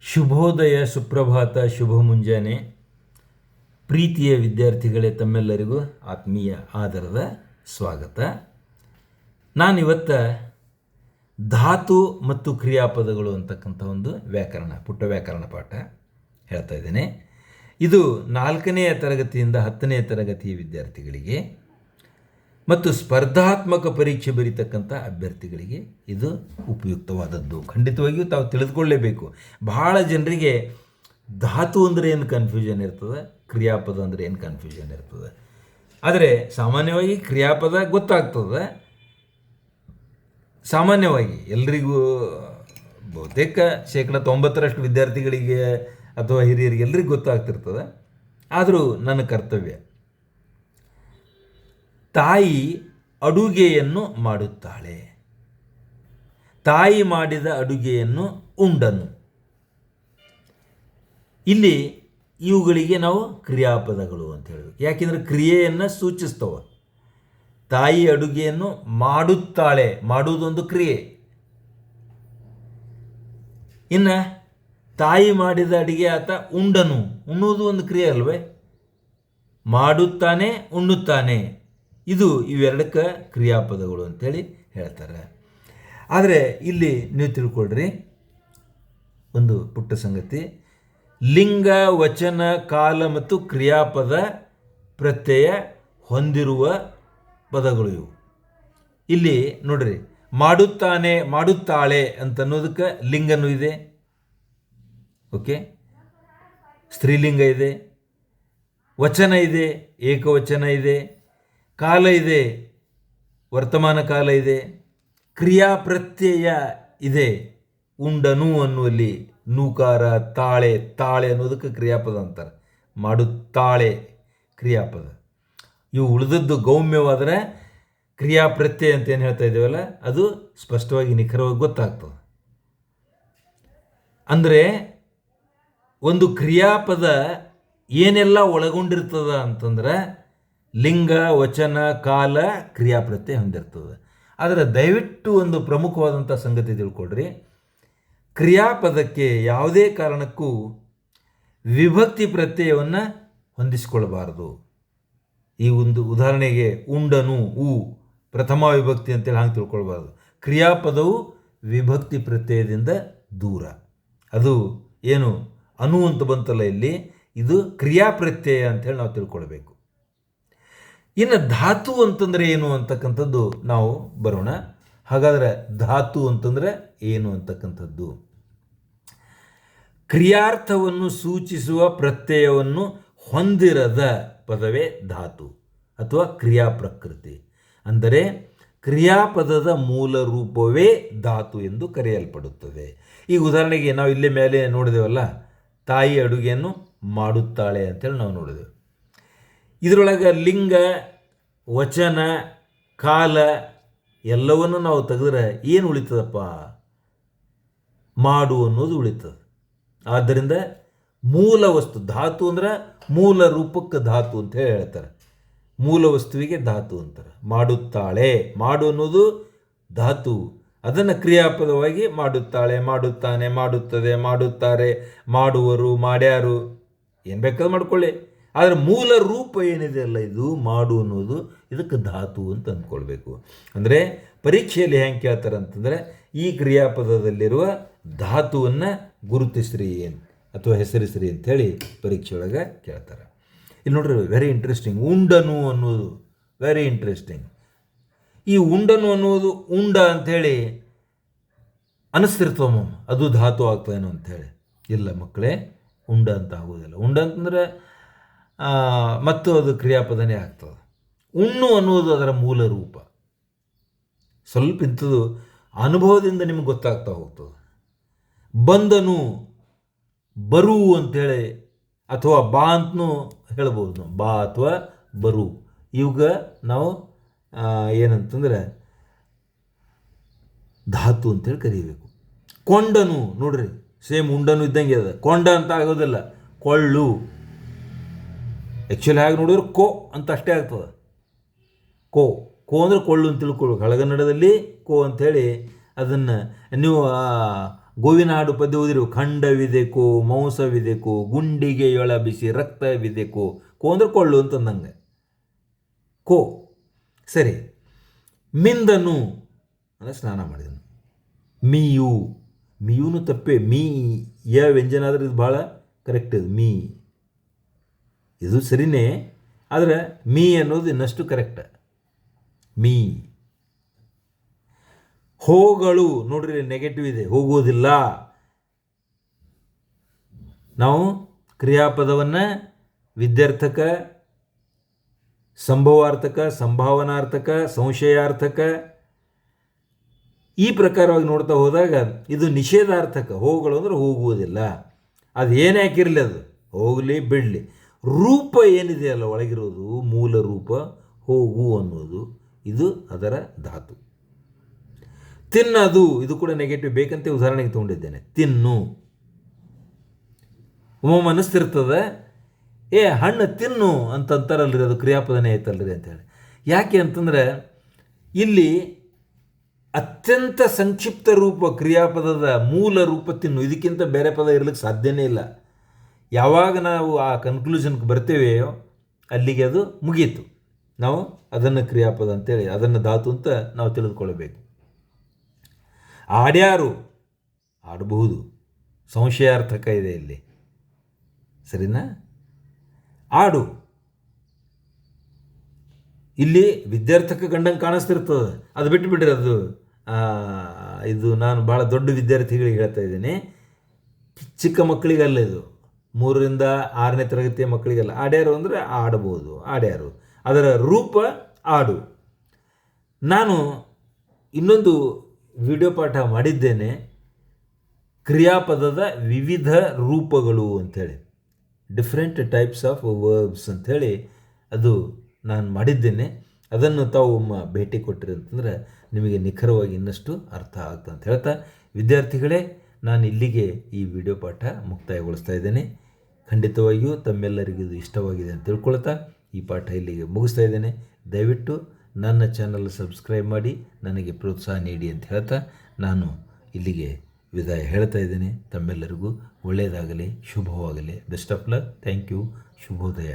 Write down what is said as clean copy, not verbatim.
ಶುಭೋದಯ, ಸುಪ್ರಭಾತ, ಶುಭ ಮುಂಜಾನೆ. ಪ್ರೀತಿಯ ವಿದ್ಯಾರ್ಥಿಗಳೇ, ತಮ್ಮೆಲ್ಲರಿಗೂ ಆತ್ಮೀಯ ಆದರದ ಸ್ವಾಗತ. ನಾನಿವತ್ತು ಧಾತು ಮತ್ತು ಕ್ರಿಯಾಪದಗಳು ಅಂತಕ್ಕಂಥ ಒಂದು ಪುಟ್ಟ ವ್ಯಾಕರಣ ಪಾಠ ಹೇಳ್ತಾ ಇದ್ದೇನೆ. ಇದು 4ನೇ ತರಗತಿಯಿಂದ 10ನೇ ತರಗತಿಯ ವಿದ್ಯಾರ್ಥಿಗಳಿಗೆ ಮತ್ತು ಸ್ಪರ್ಧಾತ್ಮಕ ಪರೀಕ್ಷೆ ಬರೀತಕ್ಕಂಥ ಅಭ್ಯರ್ಥಿಗಳಿಗೆ ಇದು ಉಪಯುಕ್ತವಾದದ್ದು. ಖಂಡಿತವಾಗಿಯೂ ತಾವು ತಿಳಿದುಕೊಳ್ಳೇಬೇಕು. ಬಹಳ ಜನರಿಗೆ ಧಾತು ಅಂದರೆ ಏನು ಕನ್ಫ್ಯೂಷನ್ ಇರ್ತದೆ, ಕ್ರಿಯಾಪದ ಅಂದರೆ ಏನು ಕನ್ಫ್ಯೂಷನ್ ಇರ್ತದೆ. ಆದರೆ ಸಾಮಾನ್ಯವಾಗಿ ಕ್ರಿಯಾಪದ ಗೊತ್ತಾಗ್ತದೆ. ಸಾಮಾನ್ಯವಾಗಿ ಎಲ್ರಿಗೂ, ಬಹುತೇಕ 90% ವಿದ್ಯಾರ್ಥಿಗಳಿಗೆ ಅಥವಾ ಹಿರಿಯರಿಗೆ ಎಲ್ರಿಗೂ ಗೊತ್ತಾಗ್ತಿರ್ತದೆ. ಆದರೂ ನನ್ನ ಕರ್ತವ್ಯ, ತಾಯಿ ಅಡುಗೆಯನ್ನು ಮಾಡುತ್ತಾಳೆ, ತಾಯಿ ಮಾಡಿದ ಅಡುಗೆಯನ್ನು ಉಂಡನು. ಇಲ್ಲಿ ಇವುಗಳಿಗೆ ನಾವು ಕ್ರಿಯಾಪದಗಳು ಅಂತ ಹೇಳಬೇಕು. ಯಾಕೆಂದರೆ ಕ್ರಿಯೆಯನ್ನು ಸೂಚಿಸ್ತವೆ. ತಾಯಿ ಅಡುಗೆಯನ್ನು ಮಾಡುತ್ತಾಳೆ, ಮಾಡುವುದೊಂದು ಕ್ರಿಯೆ. ಇನ್ನು ತಾಯಿ ಮಾಡಿದ ಅಡುಗೆ ಆತ ಉಂಡನು, ಉಣ್ಣುವುದು ಒಂದು ಕ್ರಿಯೆ ಅಲ್ವೇ. ಮಾಡುತ್ತಾನೆ, ಉಣ್ಣುತ್ತಾನೆ, ಇವೆರಡಕ್ಕೆ ಕ್ರಿಯಾಪದಗಳು ಅಂತೇಳಿ ಹೇಳ್ತಾರೆ. ಆದರೆ ಇಲ್ಲಿ ನೀವು ತಿಳ್ಕೊಳ್ರಿ ಒಂದು ಪುಟ್ಟ ಸಂಗತಿ. ಲಿಂಗ, ವಚನ, ಕಾಲ ಮತ್ತು ಕ್ರಿಯಾಪದ ಪ್ರತ್ಯಯ ಹೊಂದಿರುವ ಪದಗಳು ಇವು. ಇಲ್ಲಿ ನೋಡ್ರಿ, ಮಾಡುತ್ತಾನೆ, ಮಾಡುತ್ತಾಳೆ ಅಂತನ್ನೋದಕ್ಕೆ ಲಿಂಗನೂ ಇದೆ, ಓಕೆ, ಸ್ತ್ರೀಲಿಂಗ ಇದೆ, ವಚನ ಇದೆ, ಏಕವಚನ ಇದೆ, ಕಾಲ ಇದೆ, ವರ್ತಮಾನ ಕಾಲ ಇದೆ, ಕ್ರಿಯಾ ಪ್ರತ್ಯಯ ಇದೆ. ಉಂಡನು ಅನ್ನುವಲ್ಲಿ ನೂಕಾರ, ತಾಳೆ, ತಾಳೆ ಅನ್ನೋದಕ್ಕೆ ಕ್ರಿಯಾಪದ ಅಂತಾರೆ. ಮಾಡುತ್ತಾಳೆ ಕ್ರಿಯಾಪದ. ಇವು ಉಳಿದದ್ದು ಗೌಮ್ಯವಾದರೆ ಕ್ರಿಯಾ ಪ್ರತ್ಯಯ ಅಂತ ಏನು ಹೇಳ್ತಾ ಇದ್ದೇವಲ್ಲ, ಅದು ಸ್ಪಷ್ಟವಾಗಿ ನಿಖರವಾಗಿ ಗೊತ್ತಾಗ್ತದೆ. ಅಂದರೆ ಒಂದು ಕ್ರಿಯಾಪದ ಏನೆಲ್ಲ ಒಳಗೊಂಡಿರ್ತದ ಅಂತಂದ್ರೆ ಲಿಂಗ, ವಚನ, ಕಾಲ, ಕ್ರಿಯಾಪ್ರತ್ಯಯ ಹೊಂದಿರ್ತದೆ. ಆದರೆ ದಯವಿಟ್ಟು ಒಂದು ಪ್ರಮುಖವಾದಂಥ ಸಂಗತಿ ತಿಳ್ಕೊಳ್ರಿ. ಕ್ರಿಯಾಪದಕ್ಕೆ ಯಾವುದೇ ಕಾರಣಕ್ಕೂ ವಿಭಕ್ತಿ ಪ್ರತ್ಯಯವನ್ನು ಹೊಂದಿಸಿಕೊಳ್ಬಾರ್ದು. ಈ ಒಂದು ಉದಾಹರಣೆಗೆ ಉಂಡನು, ಪ್ರಥಮ ವಿಭಕ್ತಿ ಅಂತೇಳಿ ಹಾಗೆ ತಿಳ್ಕೊಳ್ಬಾರ್ದು. ಕ್ರಿಯಾಪದವು ವಿಭಕ್ತಿ ಪ್ರತ್ಯಯದಿಂದ ದೂರ. ಅದು ಏನು ಅನು ಅಂತ ಬಂತಲ್ಲ ಇಲ್ಲಿ, ಇದು ಕ್ರಿಯಾಪ್ರತ್ಯಯ ಅಂತೇಳಿ ನಾವು ತಿಳ್ಕೊಳ್ಬೇಕು. ಇನ್ನು ಧಾತು ಅಂತಂದರೆ ಏನು ಅಂತಕ್ಕಂಥದ್ದು ನಾವು ಬರೋಣ. ಹಾಗಾದರೆ ಧಾತು ಅಂತಂದರೆ ಏನು ಅಂತಕ್ಕಂಥದ್ದು? ಕ್ರಿಯಾರ್ಥವನ್ನು ಸೂಚಿಸುವ ಪ್ರತ್ಯಯವನ್ನು ಹೊಂದಿರದ ಪದವೇ ಧಾತು ಅಥವಾ ಕ್ರಿಯಾ ಪ್ರಕೃತಿ. ಅಂದರೆ ಕ್ರಿಯಾಪದದ ಮೂಲ ರೂಪವೇ ಧಾತು ಎಂದು ಕರೆಯಲ್ಪಡುತ್ತದೆ. ಈ ಉದಾಹರಣೆಗೆ ನಾವು ಇಲ್ಲೇ ಮೇಲೆ ನೋಡಿದೆವಲ್ಲ, ತಾಯಿ ಅಡುಗೆಯನ್ನು ಮಾಡುತ್ತಾಳೆ ಅಂತೇಳಿ ನಾವು ನೋಡಿದೆವು. ಇದರೊಳಗೆ ಲಿಂಗ, ವಚನ, ಕಾಲ ಎಲ್ಲವನ್ನು ನಾವು ತೆಗೆದ್ರೆ ಏನು ಉಳಿತದಪ್ಪ? ಮಾಡು ಅನ್ನೋದು ಉಳಿತದೆ. ಆದ್ದರಿಂದ ಮೂಲ ವಸ್ತು ಧಾತು ಅಂದ್ರೆ ಮೂಲ ರೂಪಕ್ಕೆ ಧಾತು ಅಂತ ಹೇಳಿ ಹೇಳ್ತಾರೆ. ಮೂಲ ವಸ್ತುವಿಗೆ ಧಾತು ಅಂತಾರೆ. ಮಾಡುತ್ತಾಳೆ, ಮಾಡು ಅನ್ನೋದು ಧಾತು. ಅದನ್ನು ಕ್ರಿಯಾಪದವಾಗಿ ಮಾಡುತ್ತಾಳೆ, ಮಾಡುತ್ತಾನೆ, ಮಾಡುತ್ತದೆ, ಮಾಡುತ್ತಾರೆ, ಮಾಡುವರು, ಮಾಡ್ಯಾರು, ಏನು ಬೇಕಾದ್ರೂ ಮಾಡ್ಕೊಳ್ಳಿ. ಆದರೆ ಮೂಲ ರೂಪ ಏನಿದೆ ಅಲ್ಲ, ಇದು ಮಾಡು ಅನ್ನೋದು, ಇದಕ್ಕೆ ಧಾತು ಅಂತ ಅಂದ್ಕೊಳ್ಬೇಕು. ಅಂದರೆ ಪರೀಕ್ಷೆಯಲ್ಲಿ ಹೆಂಗೆ ಕೇಳ್ತಾರೆ ಅಂತಂದರೆ, ಈ ಕ್ರಿಯಾಪದದಲ್ಲಿರುವ ಧಾತುವನ್ನು ಗುರುತಿಸ್ರಿ ಅಥವಾ ಹೆಸರಿಸ್ರಿ ಅಂಥೇಳಿ ಪರೀಕ್ಷೆಯೊಳಗೆ ಕೇಳ್ತಾರೆ. ಇಲ್ಲಿ ನೋಡ್ರಿ, ವೆರಿ ಇಂಟ್ರೆಸ್ಟಿಂಗ್. ಉಂಡನು ಅನ್ನೋದು ವೆರಿ ಇಂಟ್ರೆಸ್ಟಿಂಗ್. ಈ ಉಂಡನು ಅನ್ನೋದು ಉಂಡ ಅಂಥೇಳಿ ಅನಿಸ್ತಿರ್ತವಮ್ಮ, ಅದು ಧಾತು ಆಗ್ತದೇನೋ ಅಂಥೇಳಿ. ಇಲ್ಲ ಮಕ್ಕಳೇ, ಉಂಡ ಅಂತ ಆಗೋದಿಲ್ಲ. ಉಂಡ ಅಂತಂದರೆ ಮತ್ತು ಅದು ಕ್ರಿಯಾಪದನೇ ಆಗ್ತದೆ. ಉಣ್ಣು ಅನ್ನುವುದು ಅದರ ಮೂಲ ರೂಪ. ಸ್ವಲ್ಪ ಇಂಥದ್ದು ಅನುಭವದಿಂದ ನಿಮ್ಗೆ ಗೊತ್ತಾಗ್ತಾ ಹೋಗ್ತದೆ. ಬಂದನು, ಬರು ಅಂಥೇಳಿ, ಅಥವಾ ಬಾ ಅಂತನೂ ಹೇಳ್ಬೋದು ನಾವು. ಬಾ ಅಥವಾ ಬರು, ಇವಾಗ ನಾವು ಏನಂತಂದರೆ ಧಾತು ಅಂತೇಳಿ ಕರೀಬೇಕು. ಕೊಂಡನು ನೋಡ್ರಿ, ಸೇಮ್ ಉಂಡನು ಇದ್ದಂಗೆ ಅದ. ಕೊಂಡ ಅಂತ ಆಗೋದಿಲ್ಲ, ಕೊಳ್ಳು. ಆ್ಯಕ್ಚುಲಿ ಹಾಗೆ ನೋಡಿದ್ರೆ ಕೋ ಅಂತ ಅಷ್ಟೇ ಆಗ್ತದೆ. ಕೋ ಅಂದರೆ ಕೊಳ್ಳು ಅಂತ ತಿಳ್ಕೊಳ್ಬೇಕು. ಹಳಗನ್ನಡದಲ್ಲಿ ಕೋ ಅಂಥೇಳಿ ಅದನ್ನು ನೀವು ಗೋವಿನ ಹಾಡು ಪದ್ಯ ಓದಿರು. ಖಂಡವಿದೆಕೋ ಮಾಂಸವಿದೆಕೋ ಗುಂಡಿಗೆಯೊಳ ಬಿಸಿ ರಕ್ತವಿದೆಕೋ. ಕೋ ಅಂದ್ರೆ ಕೊಳ್ಳು ಅಂತಂದಂಗೆ. ಕೋ ಸರಿ. ಮಿಂದನು ಅಂದರೆ ಸ್ನಾನ ಮಾಡಿದನು. ಮೀಯು, ಮೀಯುನು ತಪ್ಪೆ. ಮೀ ಯ ವ್ಯಂಜನ ಆದರೆ ಇದು ಭಾಳ ಕರೆಕ್ಟ್. ಇದು ಮೀ, ಇದು ಸರಿನೇ, ಆದರೆ ಮೀ ಅನ್ನೋದು ಇನ್ನಷ್ಟು ಕರೆಕ್ಟ್. ಮೀ. ಹೋಗಳು ನೋಡ್ರಿ, ನೆಗೆಟಿವ್ ಇದೆ, ಹೋಗುವುದಿಲ್ಲ. ನಾವು ಕ್ರಿಯಾಪದವನ್ನು ವಿದ್ಯಾರ್ಥಕ, ಸಂಭವಾರ್ಥಕ, ಸಂಭಾವನಾರ್ಥಕ, ಸಂಶಯಾರ್ಥಕ ಈ ಪ್ರಕಾರವಾಗಿ ನೋಡ್ತಾ ಹೋದಾಗ ಇದು ನಿಷೇಧಾರ್ಥಕ. ಹೋಗಳು ಅಂದರೆ ಹೋಗುವುದಿಲ್ಲ. ಅದು ಏನೇ ಹಾಕಿರಲಿ, ಅದು ಹೋಗಲಿ ಬಿಡಲಿ, ರೂಪ ಏನಿದೆಯಲ್ಲ ಒಳಗಿರೋದು ಮೂಲ ರೂಪ ಹೋಗು ಅನ್ನೋದು, ಇದು ಅದರ ಧಾತು. ತಿನ್ನದು, ಇದು ಕೂಡ ನೆಗೆಟಿವ್, ಬೇಕಂತೆ ಉದಾಹರಣೆಗೆ ತೊಗೊಂಡಿದ್ದೇನೆ. ತಿನ್ನು, ಮನಸ್ಸಿರ್ತದೆ, ಹಣ್ಣು ತಿನ್ನು ಅಂತಂತಾರಲ್ರಿ, ಅದು ಕ್ರಿಯಾಪದನೇ ಆಯ್ತಲ್ರಿ ಅಂತೇಳಿ. ಯಾಕೆ ಅಂತಂದರೆ ಇಲ್ಲಿ ಅತ್ಯಂತ ಸಂಕ್ಷಿಪ್ತ ರೂಪ ಕ್ರಿಯಾಪದದ ಮೂಲ ರೂಪ ತಿನ್ನು, ಇದಕ್ಕಿಂತ ಬೇರೆ ಪದ ಇರಲಿಕ್ಕೆ ಸಾಧ್ಯನೇ ಇಲ್ಲ. ಯಾವಾಗ ನಾವು ಆ ಕನ್ಕ್ಲೂಷನ್ಗೆ ಬರ್ತೇವೆಯೋ ಅಲ್ಲಿಗೆ ಅದು ಮುಗೀತು. ನಾವು ಅದನ್ನು ಕ್ರಿಯಾಪದ ಅಂತೇಳಿ, ಅದನ್ನು ಧಾತು ಅಂತ ನಾವು ತಿಳಿದುಕೊಳ್ಳಬೇಕು. ಆಡ್ಯಾರು, ಆಡಬಹುದು, ಸಂಶಯಾರ್ಥಕ ಇದೆ ಇಲ್ಲಿ, ಸರಿನಾ? ಆಡು ಇಲ್ಲಿ ವಿದ್ಯಾರ್ಥಕ ಗಂಡಂಗೆ ಕಾಣಿಸ್ತಿರ್ತದೆ, ಅದು ಬಿಟ್ಟು ಬಿಡ್ರಿ. ಅದು ಇದು ನಾನು ಭಾಳ ದೊಡ್ಡ ವಿದ್ಯಾರ್ಥಿಗಳಿಗೆ ಹೇಳ್ತಾ ಇದ್ದೀನಿ, ಚಿಕ್ಕ ಮಕ್ಕಳಿಗಲ್ಲ ಇದು, 3ರಿಂದ 6ನೇ ತರಗತಿಯ ಮಕ್ಕಳಿಗೆಲ್ಲ. ಆಡ್ಯಾರು ಅಂದರೆ ಆಡಬಹುದು, ಆಡ್ಯಾರು, ಅದರ ರೂಪ ಆಡು. ನಾನು ಇನ್ನೊಂದು ವಿಡಿಯೋ ಪಾಠ ಮಾಡಿದ್ದೇನೆ, ಕ್ರಿಯಾಪದದ ವಿವಿಧ ರೂಪಗಳು ಅಂಥೇಳಿ, ಡಿಫ್ರೆಂಟ್ ಟೈಪ್ಸ್ ಆಫ್ ವರ್ಬ್ಸ್ ಅಂಥೇಳಿ ಅದು ನಾನು ಮಾಡಿದ್ದೇನೆ. ಅದನ್ನು ತಾವು ಭೇಟಿ ಕೊಟ್ಟಿರಿ ಅಂತಂದರೆ ನಿಮಗೆ ನಿಖರವಾಗಿ ಇನ್ನಷ್ಟು ಅರ್ಥ ಆಗ್ತದೆ ಅಂತ ಹೇಳ್ತಾ, ವಿದ್ಯಾರ್ಥಿಗಳೇ, ನಾನು ಇಲ್ಲಿಗೆ ಈ ವಿಡಿಯೋ ಪಾಠ ಮುಕ್ತಾಯಗೊಳಿಸ್ತಾ ಇದ್ದೇನೆ. ಖಂಡಿತವಾಗಿಯೂ ತಮ್ಮೆಲ್ಲರಿಗೂ ಇದು ಇಷ್ಟವಾಗಿದೆ ಅಂತ ತಿಳ್ಕೊಳ್ತಾ ಈ ಪಾಠ ಇಲ್ಲಿಗೆ ಮುಗಿಸ್ತಾ ಇದ್ದೇನೆ. ದಯವಿಟ್ಟು ನನ್ನ ಚಾನಲ್ ಸಬ್ಸ್ಕ್ರೈಬ್ ಮಾಡಿ ನನಗೆ ಪ್ರೋತ್ಸಾಹ ನೀಡಿ ಅಂತ ಹೇಳ್ತಾ ನಾನು ಇಲ್ಲಿಗೆ ವಿದಾಯ ಹೇಳ್ತಾ ಇದ್ದೇನೆ. ತಮ್ಮೆಲ್ಲರಿಗೂ ಒಳ್ಳೆಯದಾಗಲಿ, ಶುಭವಾಗಲಿ. Best of luck. Thank you. ಶುಭೋದಯ.